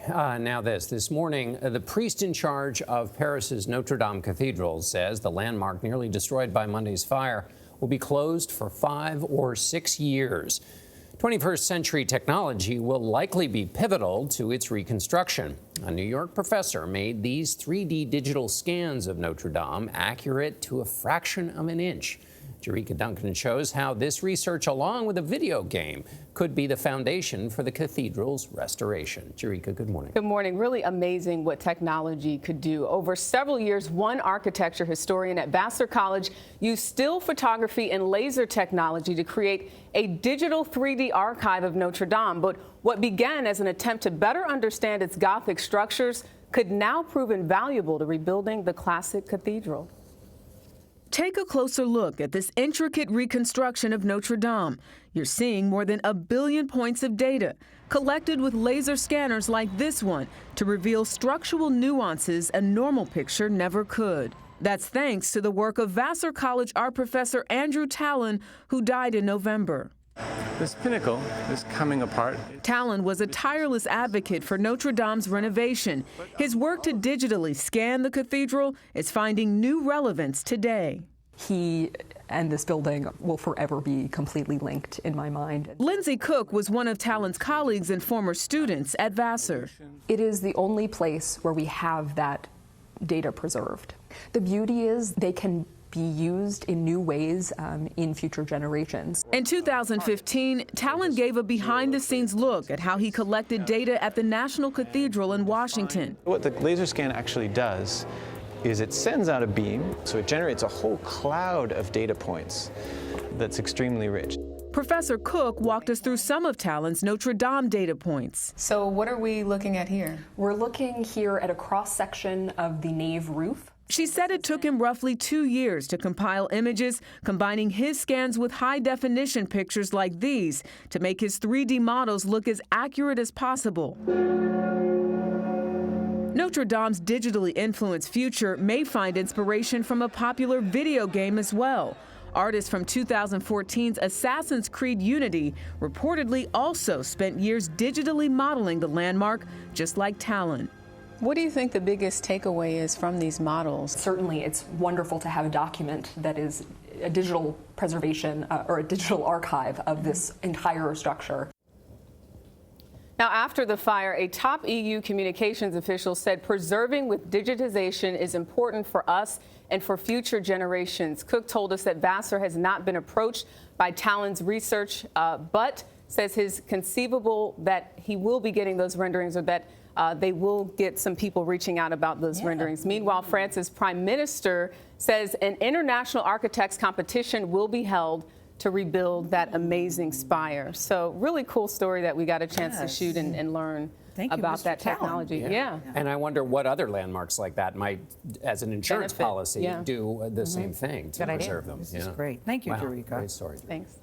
Now this morning, the priest in charge of Paris's Notre Dame Cathedral says the landmark nearly destroyed by Monday's fire will be closed for 5 or 6 years. 21st century technology will likely be pivotal to its reconstruction. A New York professor made these 3D digital scans of Notre Dame accurate to a fraction of an inch. Jericka Ducan shows how this research, along with a video game, could be the foundation for the cathedral's restoration. Jericka, good morning. Good morning. Really amazing what technology could do. Over several years, one architecture historian at Vassar College used still photography and laser technology to create a digital 3D archive of Notre Dame. But what began as an attempt to better understand its Gothic structures could now prove invaluable to rebuilding the classic cathedral. Take a closer look at this intricate reconstruction of Notre Dame. You're seeing more than 1 billion points of data collected with laser scanners like this one to reveal structural nuances a normal picture never could. That's thanks to the work of Vassar College art professor Andrew Tallon, who died in November. This pinnacle is coming apart. Tallon was a tireless advocate for Notre Dame's renovation. His work to digitally scan the cathedral is finding new relevance today. He and this building will forever be completely linked in my mind. Lindsay Cook was one of Tallon's colleagues and former students at Vassar. It is the only place where we have that data preserved. The beauty is they can be used in new ways in future generations. In 2015, Tallon gave a behind-the-scenes look at how he collected data at the National Cathedral in Washington. What the laser scan actually does is it sends out a beam, so it generates a whole cloud of data points that's extremely rich. Professor Cook walked us through some of Tallon's Notre Dame data points. So what are we looking at here? We're looking here at a cross-section of the nave roof. She said it took him roughly 2 years to compile images, combining his scans with high-definition pictures like these to make his 3D models look as accurate as possible. Notre Dame's digitally influenced future may find inspiration from a popular video game as well. Artists from 2014's Assassin's Creed Unity reportedly also spent years digitally modeling the landmark, just like Tallon. What do you think the biggest takeaway is from these models? Certainly, it's wonderful to have a document that is a digital preservation or a digital archive of this entire structure. Now, after the fire, a top EU communications official said preserving with digitization is important for us and for future generations. Cook told us that Vassar has not been approached by Tallon's research, but says his conceivable that he will be getting those renderings, or that they will get some people reaching out about those renderings. Meanwhile, France's prime minister says an international architects competition will be held to rebuild that amazing spire. So really cool story that we got a chance to shoot and learn about that technology. Yeah. And I wonder what other landmarks like that might, as an insurance policy, do the same thing to preserve them. This is great. Thank you, Wow. Jericka. Great story. Thanks.